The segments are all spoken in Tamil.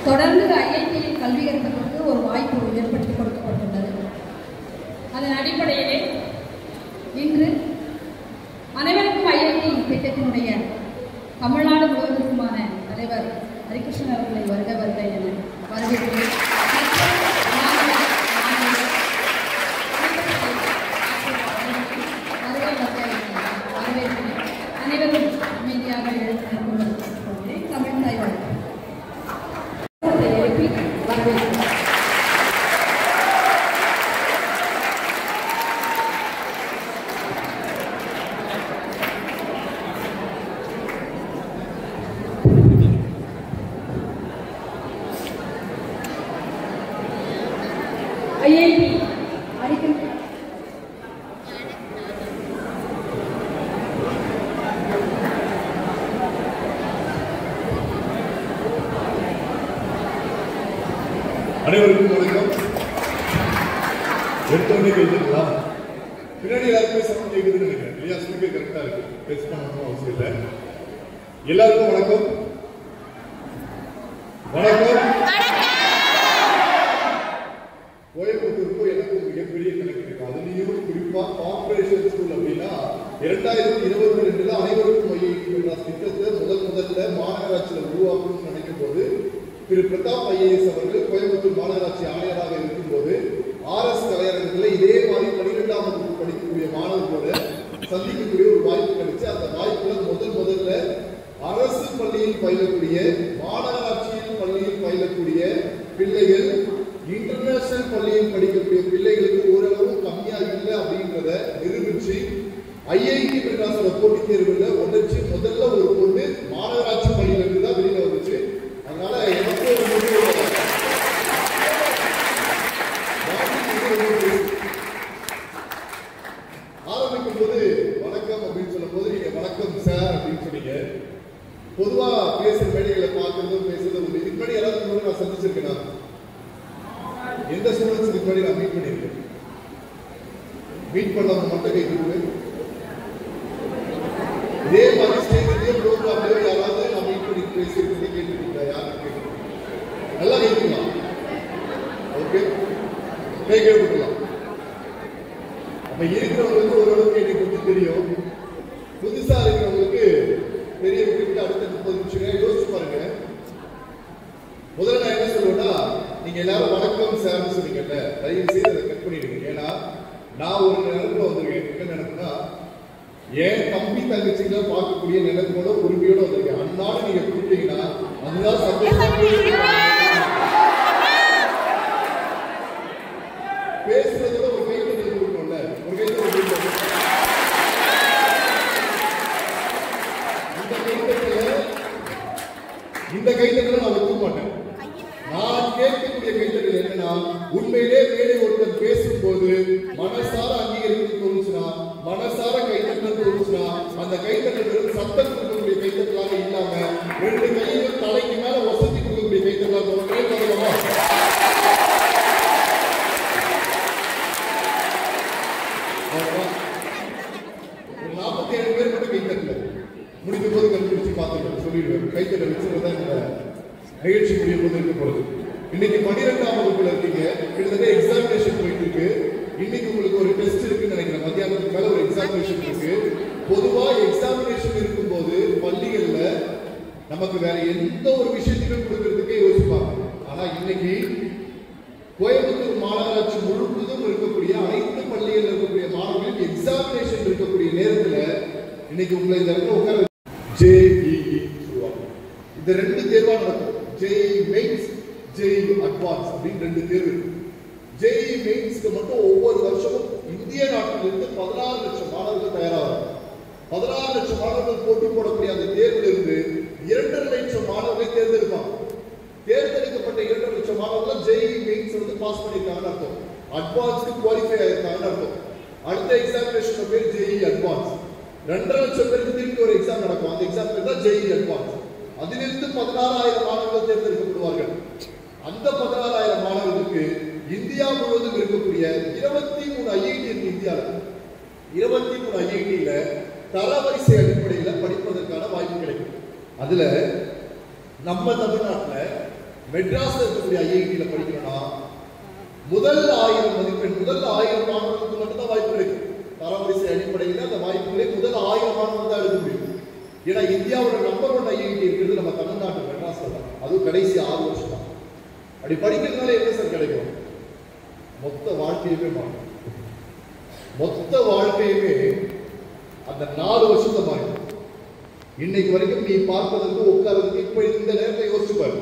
தொடர்ந்து ஐஐடியில் கல்வி கற்பதற்கு ஒரு வாய்ப்பு ஏற்படுத்தி கொடுக்கப்பட்டுள்ளது. அதன் அடிப்படையிலே இன்று அனைவருக்கும் ஐஐடி திட்டத்தினுடைய தமிழ்நாடு முழுவதற்குமான தலைவர் ஹரிகிருஷ்ணன் அவர்களை வருக வருக என வரவேற்கிறேன். அனைவரும் அமைதியாக எழுப்பிக் கொள்கிறேன். தமிழ் தாய் எழுப்பி வரவேற்கிறேன். ஐஐடி அனைவருக்கும் வணக்கம். எடுத்தோடனே கேட்டுக்கலாம். பின்னாடி எல்லாருக்குமே சத்தம் கேட்குதுன்னு நினைக்கிறேன் இல்லையா? ஸ்பீக்கர் கரெக்டா இருக்கு, டெஸ்ட் பண்ணணும் அவசியம் இல்லை. எல்லாருக்கும் வணக்கம். வணக்கம். கோயம்புத்தூருக்கும் எனக்கும் மிகப்பெரிய கணக்கு இருக்கு. அதுலயும் குறிப்பா கார்பரேஷன் ஸ்கூல் அப்படின்னா 2022 அனைவருக்கும் ஐஐடி மெட்ராஸ் திட்டத்தை முதல்ல மாநகராட்சியில் உருவாக்கணும்னு நினைக்கும் போது திரு பிரதாப் ஐஏஎஸ் அவர்கள் கோயம்புத்தூர் மாநகராட்சி ஆணையராக இருக்கும்போது RS கலையரங்கத்தில் இதே மாதிரி 12ஆம் வகுப்பு படிக்கக்கூடிய மாணவர்களோட சந்திக்கக்கூடிய ஒரு வாய்ப்பு கிடைச்சு, அந்த வாய்ப்புல முதல்ல அரசு பள்ளியில் பயிலக்கூடிய மாநகராட்சியில் பள்ளியில் பயிலக்கூடிய பிள்ளைகள் இன்டர்நேஷனல் பள்ளியில் படிக்கக்கூடிய பிள்ளைகளுக்கு ஓரளவு கம்மியா இல்லை அப்படின்றத நிரூபிச்சு ஐஐடி மெட்ராஸோட போட்டித் தேர்வுல உடச்சு முதல்ல ஒரு பொண்ணு மாநகராட்சி பள்ளியில இருந்து தான் வெளியில வந்துச்சு. அதனால எனக்கு ஆரம்பிக்கும் போது வணக்கம் அப்படின்னு சொல்லும் போது நீங்க வணக்கம் சார் அப்படின்னு சொன்னீங்க. பொதுவா பேசுற மேடைகளை பார்க்கறதும் பேசுறதும் இதுக்கு முன்னாடி எல்லாத்துக்கும் நான் சந்திச்சிருக்கேன். எந்த ஸ்டூடெண்ட்ஸ் இதுக்கு முன்னாடி நான் மீட் பண்ணியிருக்கேன்? மீட் பண்ணவங்க மட்டும் கேட்குறது. இதே மாதிரி ஸ்டேஜ்லயோ ப்ரோக்ராம்லயோ யாராவது நான் மீட் பண்ணி பேசியிருக்கேன் கேட்டுருக்கீங்களா? யாரும் கேட்கணும் நல்லா கேட்கலாம். ஓகே, கேட்கலாம். அப்ப இருக்கிறவங்களுக்கு ஓரளவுக்கு எனக்கு கொஞ்சம் தெரியும். புதுசா இருக்கிறவங்களுக்கு பெரிய வீட்டுக்கு அடுத்த 30 நிமிஷம் யோசிச்சு பாருங்க. முதல்ல நான் என்ன சொல்லுவேன்னா, நீங்க எல்லாரும் வணக்கம் சார்னு சொன்னீங்கல்ல, தயவு செய்து அதை கட் பண்ணிடுங்க. ஏன்னா நான் ஒரு நினைப்புல வந்திருக்கேன். என்ன நினைப்புனா, ஏன் தம்பி தங்கச்சிகளை பார்க்கக்கூடிய நினைப்போட உரிமையோட வந்திருக்கேன். அன்னாலும் நீங்க கொடுத்தீங்கன்னா அதுதான் சந்தோஷம். பேசுறதோட ஒரு கைத்தறி கொடுக்கணும்ல, ஒரு கைத்தறி இந்த கைத்தறி நான் ஒத்துக்க மாட்டேன். நான் கேட்கக்கூடிய கைத்தறி என்னன்னா, உண்மையிலே மேலே ஒருத்தர் பேசும்போது மனசார அங்கீகரிக்க தோணுச்சுன்னா, மனசார கைத்தட்டல் தோணுச்சுன்னா, அந்த கைத்தட்டல் வெறும் சத்தம் கொடுக்கக்கூடிய கைத்தட்டலாக இல்லாம 2 கையிலும் தலைக்கு மேல வசதி கொடுக்கக்கூடிய கைத்தட்டலாக தோணுமா? ஒரு 47 பேர் மட்டும் கைத்தட்டல முடிக்கும் போது கண்டுபிடிச்சு பார்த்துருக்கேன், சொல்லிடுவேன். கைத்தட்டல் வச்சுதான் இந்த நிகழ்ச்சி முடியும் போது இருக்க போறது. இன்னைக்கு 12ஆம் வகுப்புல இருக்கீங்க, கிட்டத்தட்ட எக்ஸாமினேஷன் போயிட்டு இருக்கு. இன்னைக்கு உங்களுக்கு ஒரு டெஸ்ட் இருக்குன்னு நினைக்கிறேன். மத்தியானத்துக்கு மேல ஒரு எக்ஸாமினேஷன் இருக்கு. பொதுவா எக்ஸாமினேஷன் இருக்கும்போது பள்ளிகள்ல நமக்கு வேற எந்த ஒரு விஷயத்தையும் கொடுக்கறதுக்கே யோசிப்பாங்க. ஆனா இன்னைக்கு கோயம்புத்தூர் மாநகராட்சி முழுவதும் இருக்கக்கூடிய அனைத்து பள்ளிகள் இருக்கக்கூடிய மாணவர்களுக்கு எக்ஸாமினேஷன் இருக்கக்கூடிய நேரத்துல இன்னைக்கு உங்களை இந்த இடத்துல உட்கார JEE சொல்லுவாங்க. இந்த 2 தேர்வா நடக்கும். JEE மெயின்ஸ், JEE அட்வான்ஸ் அப்படின்னு 2 தேர்வு. JEE மெயின்ஸ்க்கு மட்டும் ஒவ்வொரு வருஷமும் இந்திய நாட்டிலிருந்து 16 லட்சம் மாணவர்கள் தயாராகிறாங்க. 16 லட்சம் மாணவர்கள் போட்டி போடக்கூடிய அந்த தேர்வில் இருந்து 2.5 லட்சம் மாணவர்களை தேர்ந்தெடுப்பாங்க. தேர்ந்தெடுக்கப்பட்ட 2.5 லட்சம் மாணவர்கள் JEE மெயின்ஸ் வந்து பாஸ் பண்ணிருக்காங்கன்னு அர்த்தம். அட்வான்ஸ்க்கு குவாலிஃபை ஆயிருக்காங்கன்னு அர்த்தம். அடுத்த எக்ஸாமினேஷன் பேர் JEE அட்வான்ஸ். 2.5 லட்சம் பேருக்கு திருப்பி ஒரு எக்ஸாம் நடக்கும். அந்த எக்ஸாம் பேர் தான் JEE அட்வான்ஸ். அதிலிருந்து 16,000 மாணவர்கள் தேர்ந்தெடுக்கப்படுவார்கள். அந்த 16,000 மாணவர்களுக்கு இந்தியா முழுவதும் இருக்கக்கூடிய 23 ஐஐடி இருக்கு. இந்தியாவில் 23 ஐஐடியில தரவரிசை அடிப்படையில் படிப்பதற்கான வாய்ப்பு கிடைக்கும். அதுல நம்ம தமிழ்நாட்டில் மெட்ராஸ்ல இருக்கக்கூடிய ஐஐடியில படிக்கணும்னா முதல் 1000 மதிப்பெண், முதல் 1000 மாணவர்களுக்கு மட்டும்தான் வாய்ப்பு கிடைக்கும். தரவரிசை அடிப்படையில் அந்த வாய்ப்புகளை முதல் 1000 மாணவர்கள் தான் எடுக்க முடியும். ஏன்னா இந்தியாவோட நம்பர் 1 ஐஐடி இருக்கிறது நம்ம தமிழ்நாட்டு மெட்ராஸ்ல தான். அதுவும் கடைசி 6 வருஷம் தான். அப்படி படிக்கிறதுனால என்ன சார் கிடைக்கும்? மொத்த வாழ்க்கையுமே மாறும். மொத்த வாழ்க்கையுமே அந்த 4 வருஷத்தை மாறும். இன்னைக்கு வரைக்கும் நீ பார்ப்பதற்கு உட்கார்றதுக்கு இப்ப இந்த நேரத்தை யோசிச்சு பாரு.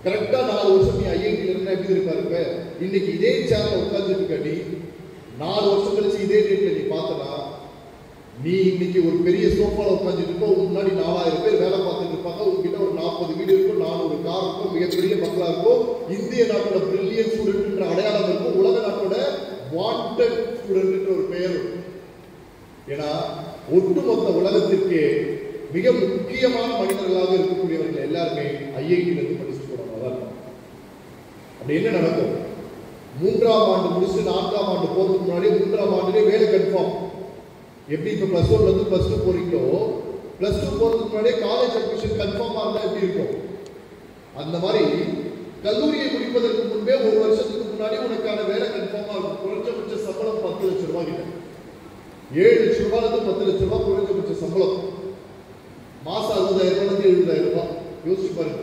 கரெக்டா 4 வருஷம் நீ ஐஐடியில இருந்தா எப்படி இருப்பாரு? இன்னைக்கு இதே சேனல் உட்கார்ந்துட்டு இருக்க நீ 4 வருஷம் கழிச்சு இதே டேட்ல நீ பார்த்தனா நீ இன்னைக்கு ஒரு பெரிய சோஃபால உட்கார்ந்துட்டு இருப்ப. முன்னாடி 4000 பேர் வேலை பார்த்துட்டு இருப்பாங்க. உங்ககிட்ட ஒரு 40 வீடு இருக்கும், 400 கார் இருக்கும், மிகப்பெரிய பங்களா இருக்கும். இந்திய நாட்டோட பிரில்லியன்ட் ஸ்டூடெண்ட் அடையாளம் இருக்கும். உலக நாட்டோட வாண்டட் ஸ்டூடெண்ட் ஒரு பெயர் இருக்கும். ஏன்னா ஒட்டுமொத்த உலகத்திற்கு மிக முக்கியமான மனிதர்களாக இருக்கக்கூடியவர்கள் எல்லாருமே ஐஐடியில இருந்து படிச்சுட்டு போறாங்க. அப்படி என்ன நடக்கும்? 3ஆம் ஆண்டு முடிச்சு 4ஆம் ஆண்டு போறதுக்கு முன்னாடி 3ஆம் ஆண்டுலேயே வேலை கன்ஃபார்ம். எப்படி இப்ப +1 ல இருந்து +2 போறீங்களோ, +2 போறதுக்கு முன்னாடியே காலேஜ் அட்மிஷன் கன்ஃபார்மா இருந்தா எப்படி இருக்கும்? அந்த மாதிரி கல்லூரியை முடிப்பதற்கு முன்பே 1 வருஷத்துக்கு முன்னாடி உனக்கான வேலை கன்ஃபார்மா இருக்கும். குறைஞ்சபட்ச சம்பளம் 10 லட்சம் ரூபாய் கிட்ட, 7 லட்சம் ரூபாயில இருந்து 10 லட்சம் ரூபாய் குறைஞ்சபட்ச சம்பளம். மாசம் 60,000 ரூபாய் 70,000 ரூபாய். யோசிச்சு பாருங்க.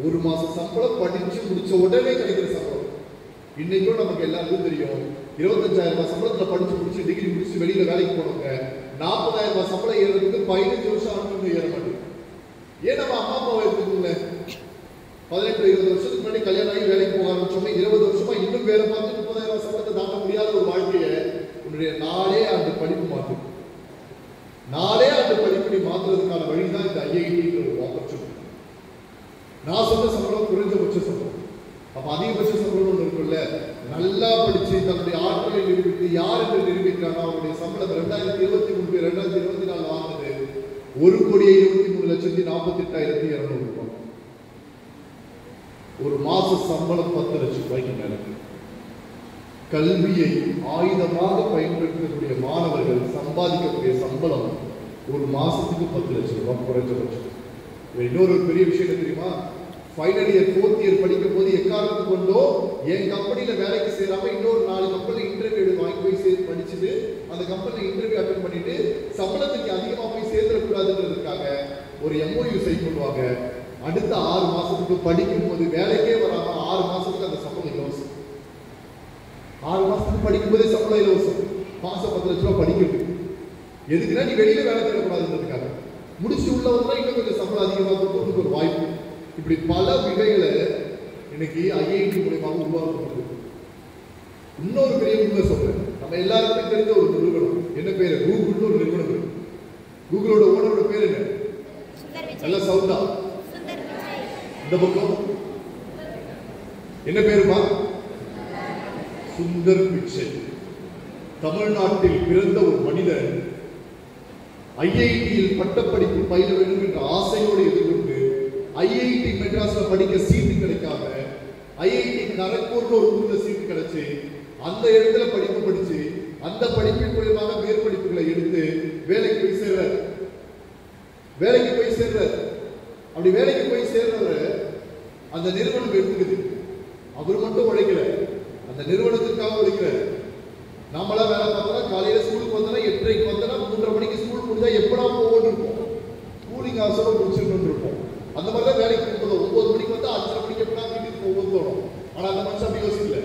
ஒரு மாசம் சம்பளம் படிச்சு முடிச்ச உடனே கிடைக்கிற சம்பளம். இன்னைக்கும் நமக்கு எல்லாருக்கும் தெரியும், 25,000 ரூபாய் சம்பளத்துல படிச்சு முடிச்சு டிகிரி முடிச்சு வெளியில வேலைக்கு போனவங்க 40,000 ரூபாய் சம்பளம் ஏறதுக்கு 15 வருஷம் ஆண்டு ஏற மாட்டேங்குது. ஏன் நம்ம அம்மா அப்பாவை எடுத்துக்கோங்களேன். 18-20 வருஷத்துக்கு முன்னாடி கல்யாணம் ஆகி வேலைக்கு போக ஆரம்பிச்சோமே, 20 வருஷமா இன்னும் வேலை பார்த்து 30,000 ரூபாய் சம்பளத்தை தாண்ட முடியாத ஒரு வாழ்க்கையை உன்னுடைய 4 ஆண்டு படிப்பு மாற்றும். 4 ஆண்டு படிப்பை மாற்றுறதுக்கான வழிதான் இந்த ஐஐடின்ற ஒரு ஆப்பர்ச்சுனிட்டி. நான் சொன்ன சம்பளம் குறைஞ்சபட்ச சம்பளம். அப்ப அதிகபட்ச சம்பளம் ஒன்று இருக்குல்ல. நல்லா படிச்சு தன்னுடைய ஆற்றலை நிரூபித்து யார் என்று நிரூபிக்கிறாங்க அவருடைய சம்பளம் 2023 2024 வாங்கினது 1,23,48,200 ரூபாய். ஒரு மாச சம்பளம் 10 லட்சம் ரூபாய்க்கு மேல. கல்வியை ஆயுதமாக பயன்படுத்தக்கூடிய மாணவர்கள் சம்பாதிக்கக்கூடிய சம்பளம் ஒரு மாசத்துக்கு 10 லட்சம் ரூபாய் குறைஞ்சபட்சம். இன்னொரு பெரிய விஷயம் தெரியுமா? ஃபைனல் இயர் 4th இயர் படிக்கும் போது எக்காரணத்து கொண்டோ என் கம்பெனியில வேலைக்கு சேராம இன்னொரு 4 கம்பெனில இன்டர்வியூ வாங்கி போய் படிச்சுட்டு அந்த கம்பெனில இன்டர்வியூ அட்டெண்ட் பண்ணிட்டு சம்பளத்துக்கு அதிகமா போய் சேர்ந்துடக்கூடாதுன்றதுக்காக ஒரு MOU சைன் பண்ணுவாங்க. அடுத்த 6 மாசத்துக்கு படிக்கும் போது வேலைக்கே வராம 6 மாசத்துக்கு அந்த சம்பளம் இலவசம். 6 மாசத்துக்கு படிக்கும் போதே சம்பளம் இலவசம். மாசம் 10 லட்சம் ரூபாய் படிக்கிறது எதுக்குன்னா நீ வெளியில வேலை தேடக்கூடாதுன்றதுக்காக. முடிச்சு உள்ள வந்தா இன்னும் கொஞ்சம் சம்பளம் அதிகமாக கொடுத்து ஒரு வாய்ப்பு. இப்படி பல வகைகளை இன்னைக்கு ஐஐடி மூலமாக உருவாக்கப்படுது. இன்னொரு பெரிய உண்மை சொல்றேன். நம்ம எல்லாருக்குமே தெரிஞ்ச ஒரு நிறுவனம், என்ன பேரு? கூகுள்னு ஒரு நிறுவனம் இருக்கு. கூகுளோட ஓனரோட பேர் என்ன? நல்ல சவுண்டா இந்த பக்கம் என்ன பேருமா? சுந்தர் பிச்சை. தமிழ்நாட்டில் பிறந்த ஒரு மனிதன் ஐஐடியில் பட்டப்படிப்பு பயில வேண்டும் என்ற ஆசையோடு எதிர்கொண்டு ஐஐடி மெட்ராஸ்ல படிக்க சீட்டு கிடைக்காம ஐஐடி கரக்பூர்ல ஒரு ஊர்ல சீட்டு கிடைச்சு அந்த இடத்துல படிப்பு படிச்சு அந்த படிப்பின் மூலமாக மேற்படிப்புகளை எடுத்து வேலைக்கு போய் சேர்றாரு. அப்படி வேலைக்கு போய் சேர்றவரு அந்த நிறுவனம் எடுத்துக்குது. அவர் மட்டும் உழைக்கல, அந்த நிறுவனத்திற்காக உழைக்கிறார். நாமெல்லாம் வேலை பார்த்தா காலையில ஸ்கூலுக்கு வந்தா 8:30 வந்தா 3:30 மணிக்கு ஸ்கூல் முடிஞ்சா எப்படா போவோன்னு இருப்போம். ஸ்கூலிங் அவசரம் முடிச்சுட்டு இருப்போம். அந்த மாதிரிதான் வேலைக்கு போகும்போது 9 மணிக்கு வந்தா 5:30 மணிக்கு எப்படா வீட்டுக்கு போகும்போது தோணும். ஆனா அந்த மனுஷன் அப்படி யோசிக்கல.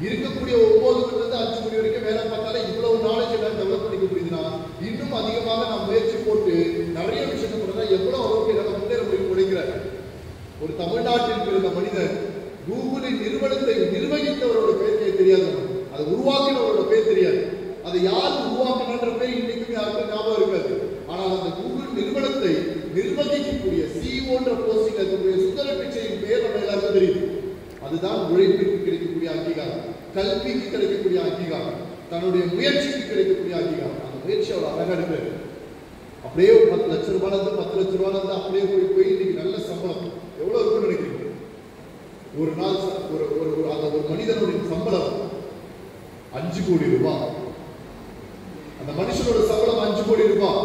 இருக்கக்கூடிய 9 மணில இருந்து 5 மணி வரைக்கும் வேலை பார்த்தாலே இவ்வளவு நாலேஜ் எல்லாம் டெவலப் பண்ணிக்க முடியுதுன்னா இன்னும் அதிகமாக நான் முயற்சி போட்டு நிறைய விஷயத்தை பண்ணா எவ்வளவு அளவுக்கு என்னால முன்னேற முடியும் உழைக்கிறார். ஒரு தமிழ்நாட்டில் பிறந்த மனிதன் கூகுளின் நிறுவனத்தை நிர்வகித்தவரோட பேர் தெரியாது, அதை உருவாக்கினவரோட பேர் தெரியாது, அதை யார் உருவாக்கினான்ற பேர் இன்னைக்குமே யாருக்கும் ஞாபகம் இருக்காது. ஆனால் அந்த கூகுள் நிறுவனத்தை நிர்வகிக்கக்கூடிய சிஇஓன்ற போஸ்டில் இருக்கக்கூடிய சுந்தர பிச்சையின் பேர் நம்ம எல்லாருக்கும் தெரியும். அதுதான் உழைப்பிற்கு கிடைக்கக்கூடிய அங்கீகாரம், கல்விக்கு கிடைக்கக்கூடிய அங்கீகாரம், தன்னுடைய முயற்சிக்கு கிடைக்கக்கூடிய அங்கீகாரம். அந்த முயற்சி அவ்வளவு அழகா இருக்கு. அப்படியே 10 லட்சம் ரூபாயில இருந்து 10 லட்சம் ரூபாயில இருந்து அப்படியே போய் இன்னைக்கு நல்ல சம்பளம் எவ்வளவு இருக்குன்னு நினைக்கிறீங்க? ஒரு நாள் ஒரு மனிதனுடைய சம்பளம் 5 கோடி ரூபாய். அந்த மனுஷனோட சம்பளம் 5 கோடி ரூபாய்.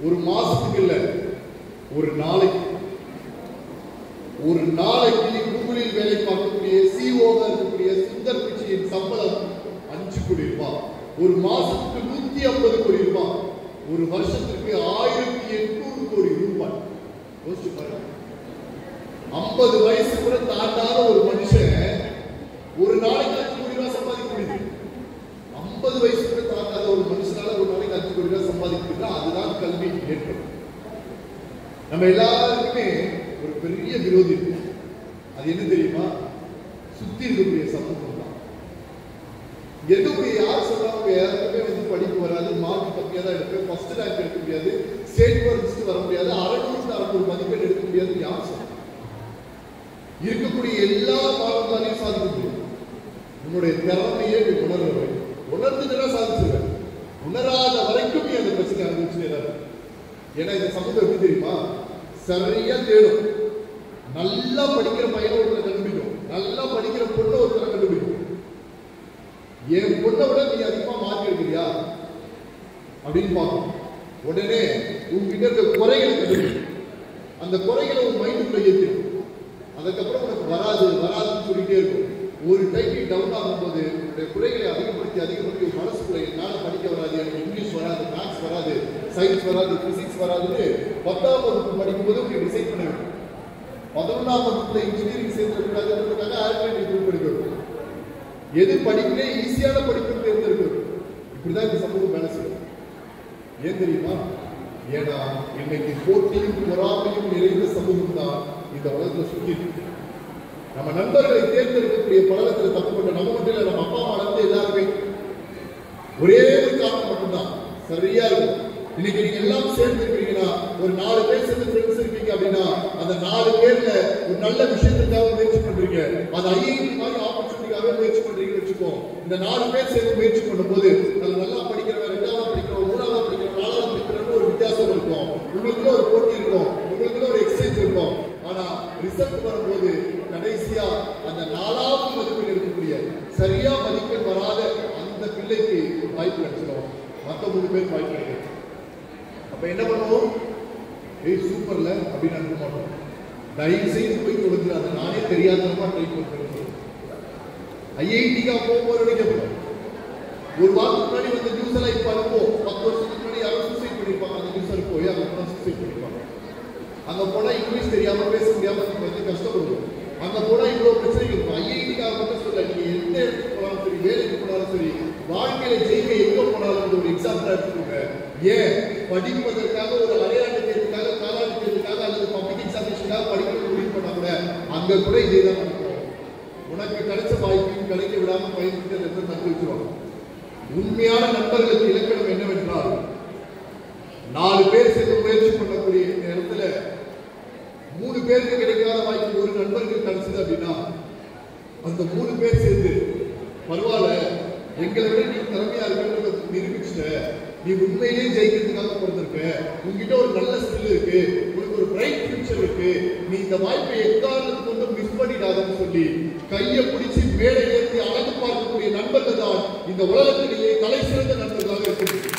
ஒரு மாசத்துக்கு இல்ல, ஒரு நாளைக்கு ஒரு நாளைக்கு கூகுளில் வேலை பார்க்கக்கூடிய சிஓவா இருக்கக்கூடிய சுந்தர் பிச்சையின் சம்பளம் 5 கோடி ரூபாய். ஒரு மாசத்துக்கு 150 கோடி ரூபாய். ஒரு வருஷத்துக்கு 1800 கோடி ரூபாய். யோசிச்சு பாருங்க. 50 வயசு கூட தாண்டாத ஒரு மனுஷன் ஒரு நாளைக்கு 5 கோடி ரூபாய் சம்பாதிக்க முடியுது. 50 வயசு கூட தாண்டாத ஒரு மனுஷனால ஒரு நாளைக்கு 5 கோடி ரூபாய் சம்பாதிக்கிறா. அதுதான் கல்வி ஏற்றம். நம்ம எல்லாருக்குமே ஒரு பெரிய விரோதி இருக்கு. அது என்ன தெரியுமா? சுத்தி இருக்கக்கூடிய சமூகம் தான். எதுவும் யார் சொல்றாங்க யாருக்குமே படிப்பு வராது, மார்க் கம்மியா தான் எடுப்பேன், ஃபர்ஸ்ட் ரேங்க் எடுக்க முடியாது, ஸ்டேட் போர்டு வர முடியாது, 600 மதிப்பெண் எடுக்க முடியாது யார் சொல்றாங்க? இருக்கக்கூடிய எல்லா மாணவர்களாலையும் சாதிக்க முடியும். உன்னுடைய திறமையே நீ உணர்வு உணர்ந்துட்டுனா சாதிச்சிருவேன். உணராத வரைக்கும் நீ அந்த பிரச்சனை அனுபவிச்சுட்டே. ஏன்னா இந்த சமூகம் எப்படி தெரியுமா? சரியா தேடும். நல்லா படிக்கிற பையனை ஒருத்தரை கண்டுபிடிக்கும், நல்லா படிக்கிற பொண்ணை ஒருத்தரை கண்டுபிடிக்கும். என் பொண்ணை விட நீ அதிகமா மார்க் எடுக்கிறியா அப்படின்னு பார்க்கும். உடனே உங்ககிட்ட இருக்க குறைகளை கண்டுபிடிக்கும். அந்த குறைகளை உன் மைண்டுக்குள்ள ஏற்றிடும். அதுக்கப்புறம் உனக்கு வராது வராதுன்னு சொல்லிட்டே இருக்கும். ஒரு டைம் நீ டவுன் ஆகும்போது உன்னுடைய குறைகளை அதிகப்படுத்தி மனசுக்குள்ள என்னால் படிக்க வராது, எனக்கு இங்கிலீஷ் வராது, மேத்ஸ் வராது, சயின்ஸ் வராது, பிசிக்ஸ் வராதுன்னு 10ஆம் வகுப்பு படிக்கும்போது நீ டிசைட் பண்ண வேண்டும். 11ஆம் வகுப்புல இன்ஜினியரிங் சேர்ந்துருக்காதுன்றதுக்காக ஆல்டர்னேட்டிவ் படிக்கணும். எது படிக்கலே ஈஸியான படிப்பு தேர்ந்தெடுக்கணும். இப்படிதான் இந்த சமூகம் வேலை செய்யும். ஏன் தெரியுமா? ஏன்னா இன்னைக்கு போட்டியும் பொறாமையும் நிறைந்த சமூகம் தான் இந்த உலகத்துல சுற்றி இருக்கு. நம்ம நண்பர்களை தேர்ந்தெடுக்கக்கூடிய பழக்கத்தில் தப்பு பண்ண நம்ம மட்டும் இல்லை, நம்ம அப்பா அம்மா நடந்து எல்லாருமே ஒரே ஒரு காரணம் மட்டும்தான் சரியா இருக்கும். இன்னைக்கு நீங்க எல்லாம் சேர்ந்து இருக்கீங்கன்னா, ஒரு 4 பேர் சேர்ந்து ஃப்ரெண்ட்ஸ் இருக்கீங்க அப்படின்னா, அந்த 4 பேர்ல ஒரு நல்ல விஷயத்துக்காக முயற்சி பண்றீங்க. அது ஐஐடி மாதிரி ஆப்பர்ச்சுனிட்டிக்காக முயற்சி பண்றீங்கன்னு வச்சுக்கோ. இந்த 4 பேர் சேர்ந்து முயற்சி பண்ணும்போது அது நல்லா படிக்கிறவன், 2ஆவது படிக்கிறவன், 3ஆவது படிக்கிறவன், 4ஆவது படிக்கிறவன் ஒரு வித்தியாசம் இருக்கும். உங்களுக்குள்ள ஒரு போட்டி இருக்கும், உங்களுக்குள்ள ஒரு எக்ஸ்சேஞ்ச் இருக்கும். ஆனா ரிசல்ட் வரும்போது கடைசியா அந்த 4ஆவது மதிப்பெண் எடுக்கக்கூடிய சரியா மதிப்பெண் வராத அந்த பிள்ளைக்கு வாய்ப்பு கிடைச்சிடும், மற்ற 3 பேருக்கு வாய்ப்பு கிடைக்கும். அப்ப என்ன பண்ணுவோம்? ஏய் சூப்பர்ல அப்படின்னு அனுப்ப மாட்டோம். தயவு செய்து போய் கொடுக்குறாங்க. நானே தெரியாதமா ட்ரை பண்ணுறேன். ஐஐடிக்கா போகும்போது நினைக்கப்படும். ஒரு வாரத்துக்கு முன்னாடி வந்து நியூஸ் எல்லாம் இப்ப அனுப்புவோம். 10 வருஷத்துக்கு முன்னாடி யாரும் சூசைட் பண்ணிருப்பாங்க. அந்த நியூஸ் அனுப்பி அங்க சூசைட் பண்ணிருப்பாங்க. அங்க போனா இங்கிலீஷ் தெரியாம பேச முடியாம வந்து கஷ்டப்படுவோம். அங்க போனா இவ்வளவு பிரச்சனை இருக்கும். ஐஐடிக்காக மட்டும் சொல்ல, நீங்க எந்த இடத்துக்கு போனாலும் சரி, வேலைக்கு போனாலும் சரி, வாழ்க்கையில ஜெயிக்க எங்க போனாலும் ஒரு எக்ஸாம்பிளா எடுத்துக்கோங்க. ஏன் படிப்பதற்காக ஒரு அரையாண்டு தேர்வுக்காக, காலாண்டு தேர்வுக்காக அல்லது பப்ளிக் எக்ஸாமினேஷனுக்காக படிக்க முடிவு பண்ணா கூட அங்க கூட இதேதான் நடக்கும். உனக்கு கிடைச்ச வாய்ப்பையும் கிடைக்க விடாம பயன்படுத்தி அதை தந்து வச்சிருவாங்க. உண்மையான நண்பர்களுக்கு இலக்கணம் என்னவென்றால், 4 பேர் சேர்ந்து முயற்சி பண்ணக்கூடிய இடத்துல 3 பேருக்கு கிடைக்காத வாய்ப்பு ஒரு நண்பருக்கு கிடைச்சது அப்படின்னா, அந்த 3 பேர் சேர்ந்து பரவாயில்ல, எங்களை விட நீ திறமையா இருக்கிறத நிரூபிச்சுட்ட, நீ உண்மையிலேயே ஜெயிக்கிறதுக்காக பிறந்திருக்க, உங்ககிட்ட ஒரு நல்ல ஸ்கில் இருக்கு, உனக்கு ஒரு பிரைட் ஃபியூச்சர் இருக்கு, நீ இந்த வாய்ப்பை எக்காரணத்துக்கு கொண்டு மிஸ் பண்ணிடாதன்னு சொல்லி கையை பிடிச்சி மேலே ஏற்றி அழகு பார்க்கக்கூடிய நண்பர்கள் தான் இந்த உலகத்திலேயே தலை சிறந்த நண்பர்களாக இருக்கு.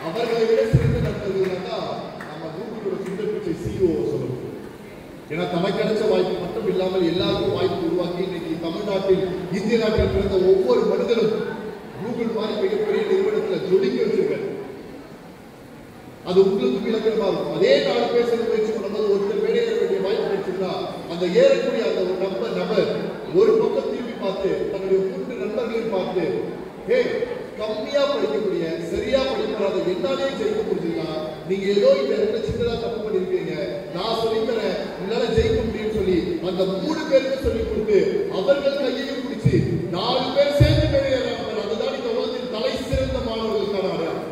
அவர்களை விட சிறந்த நண்பர்கள் தான் நம்ம கூகுளோட சுந்தர் பிச்சை சிஓ சொல்லணும். ஏன்னா தனக்கு கிடைச்ச வாய்ப்பு மட்டும் இல்லாமல் எல்லாருக்கும் வாய்ப்பு உருவாக்கி இன்னைக்கு தமிழ்நாட்டில், இந்திய நாட்டில் பிறந்த ஒவ்வொரு மனிதனும் கூகுள் மாதிரி மிகப்பெரிய நிறுவனத்தில் ஜொலிக்க வச்சிருக்காரு. அது உங்களுக்கு இலக்கணமா இருக்கும். அதே 4 பேர் சேர்ந்து முயற்சி பண்ணும்போது ஒருத்தர் மேலே ஏற வேண்டிய வாய்ப்பு கிடைச்சிருந்தா, அந்த ஏறக்கூடிய அந்த ஒரு நபர் ஒரு பக்கம் திரும்பி பார்த்து தன்னுடைய 3 நண்பர்களையும் பார்த்து, ஹே, கம்மியா படிக்கக்கூடிய, சரியா படிக்காத என்னாலே ஜெயிக்க முடியுங்களா? நீங்க ஏதோ இந்த இடத்துல சின்னதா தப்பு பண்ணிருக்கீங்க, நான் சொல்லித்தரேன், என்னால ஜெயிக்க முடியும்னு சொல்லி அந்த 3 பேருக்கு சொல்லி கொடுத்து அவர்கள் கையையும் பிடிச்சி 4 பேர் சேர்ந்து மேலே ஏறாங்க. அதுதான் இந்த உலகத்தின் தலை சிறந்த மாணவர்களுக்கான அடையாளம்.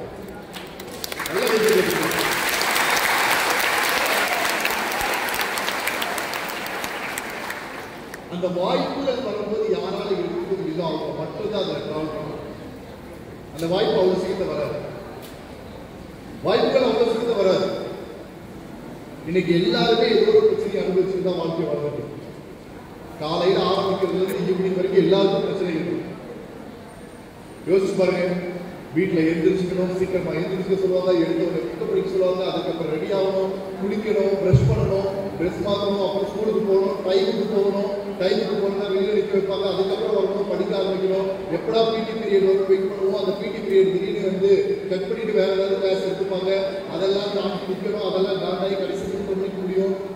அந்த வாய்ப்புகள் வரும்போது யாரால எடுக்க முடியுதோ அவங்க மட்டும்தான் அதை ட்ராவல் பண்ணணும். அந்த வாய்ப்பு அவ்வளவு சீக்கிரம் வராது. வாய்ப்புகள் அவ்வளவு சீக்கிரம் வராது. இன்னைக்கு எல்லாருமே ஏதோ ஒரு பிரச்சனையை அனுபவிச்சுட்டு தான் வாழ்க்கை வாழ்றது. காலையில ஆரம்பிக்கிறதுல இருந்து ஈவினிங் வரைக்கும் எல்லாருக்கும் பிரச்சனை இருக்கு. யோசிச்சு பாருங்க. வீட்டில் எழுந்திரிச்சுக்கணும், சீக்கிரமா எழுந்திரிச்சு சொல்லுவாங்க, எடுத்தவங்க பிக்கப் படிக்க சொல்லுவாங்க, அதுக்கப்புறம் ரெடி ஆகணும், குளிக்கணும், ப்ரஷ் பண்ணணும், ட்ரெஸ் மாற்றணும், அப்புறம் ஸ்கூலுக்கு போகணும், டைமுக்கு போகணும், டைமுக்கு போனா வெளியில் நிற்க வைப்பாங்க, அதுக்கப்புறம் வரணும், படிக்க ஆரம்பிக்கணும், எப்படா பிடி பீரியட் வரும் வெயிட் பண்ணுவோம், அந்த பிடி பீரியட் திடீர்னு வந்து கட் பண்ணிட்டு வேற ஏதாவது கிளாஸ் எடுத்துப்பாங்க, அதெல்லாம் தாண்டி நிற்கணும், அதெல்லாம் தாண்டாகி கடைசி 3 மணிக்கு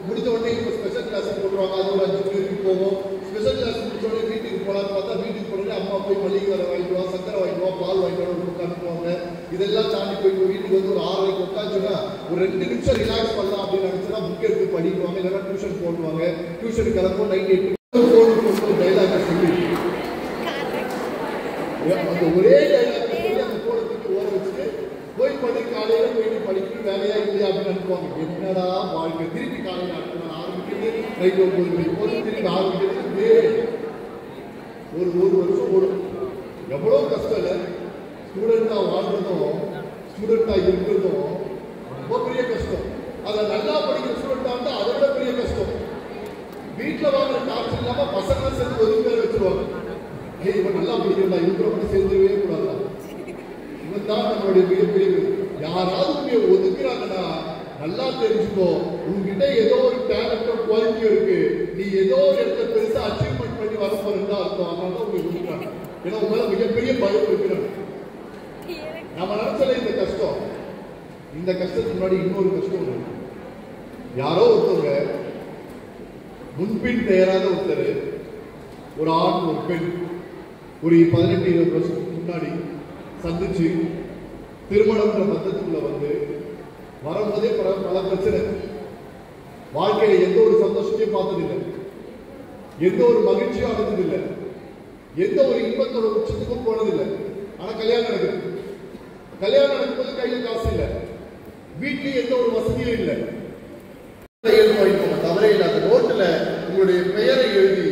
முடிஞ்ச உடனே இப்போ ஸ்பெஷல் கிளாஸ் போட்டுருவாங்க, அது ஒரு 5 மணிக்கு போகும். ஸ்பெஷல் கிளாஸ் முடிச்ச உடனே வீட்டுக்கு போகலான்னு பார்த்தா வீட்டுக்கு போனோடனே அம்மா போய் மளிகை வர வாங்கிடுவா, சக்கரை வாங்கிடுவா, பால் வாங்கிடுவா, ஒரு அனுப்புவாங்க. இதெல்லாம் தாண்டி போய் வீட்டுக்கு வந்து ஒரு 6:30 உட்காந்துன்னா ஒரு 2 நிமிஷம் ரிலாக்ஸ் பண்ணலாம் அப்படின்னு நினைச்சா புக் எடுத்து படிக்குவாங்க, இல்லைன்னா டியூஷன் போடுவாங்க. டியூஷனுக்கு கிளம்பும் நைட் 8 டைலாக சொல்லி அந்த ஒரே டைலாக் சொல்லி அந்த போனத்துக்கு ஓர வச்சுட்டு போய் படி, காலையில போயிட்டு படிக்கணும், வேலையா இல்லையா அப்படின்னு அனுப்புவாங்க. என்னடா வாழ்க்கை, திருப்பி காலையில் அனுப்பினா ஆரம்பிக்கிறது, நைட் 9 மணிக்கு போது திருப்பி ஆரம்பிக்கிறது. ஒரு வருஷம் ஓடும். எவ்வளோ கஷ்டம் இல்லை. ஸ்டூடெண்டா வாழ்றதும் ஸ்டூடெண்டா இருக்கிறதும் ரொம்ப பெரிய கஷ்டம். அதை நல்லா படிக்கிற ஸ்டூடெண்டா இருந்தா அதை விட பெரிய கஷ்டம். வீட்டில் வாங்குற டார்ச்சர் இல்லாம பசங்க சேர்ந்து ஒரு பேர் வச்சிருவாங்க. இவன் நல்லா படிக்கிறா, இருக்கிற மட்டும் சேர்ந்துடவே கூடாது. இவன் தான் நம்மளுடைய மிகப்பெரிய. யாராவது ஒதுக்குறாங்கன்னா நல்லா தெரிஞ்சுக்கோ, உங்ககிட்ட ஏதோ ஒரு டேலண்டோ குவாலிட்டியோ இருக்கு, நீ ஏதோ ஒரு இடத்துல பெருசா அச்சீவ்மெண்ட் பண்ணி வர போறதா அர்த்தம். அதனால உங்களுக்கு ஒதுக்குறாங்க. ஏன்னா உங்களால மிகப்பெரிய பயம் இருக்கிறாங்க. நம்ம நினைச்சல இந்த கஷ்டத்துக்கு முன்னாடி இன்னொரு கஷ்டம் இருக்கு. யாரோ ஒருத்தவங்க முன்பின் பெயராத ஒருத்தர், ஒரு ஆண் ஒரு பெண், ஒரு 18-20 வருஷத்துக்கு முன்னாடி சந்திச்சு திருமணம்ன்ற பந்தத்துக்குள்ள வந்து வரும்போதே பல பிரச்சனை. வாழ்க்கையில எந்த ஒரு சந்தோஷத்தையும் பார்த்ததில்லை, எந்த ஒரு மகிழ்ச்சியும் அடைஞ்சதில்லை, எந்த ஒரு இன்பத்தோட உச்சத்துக்கும் போனதில்லை. ஆனா கல்யாணம் நடக்குது. கல்யாணம் நடக்கும்போது கையில காசு இல்லை, வீட்லயும் எந்த ஒரு வசதியும் இல்லை. தவறே இல்லாத நோட்டுல உங்களுடைய பெயரை எழுதி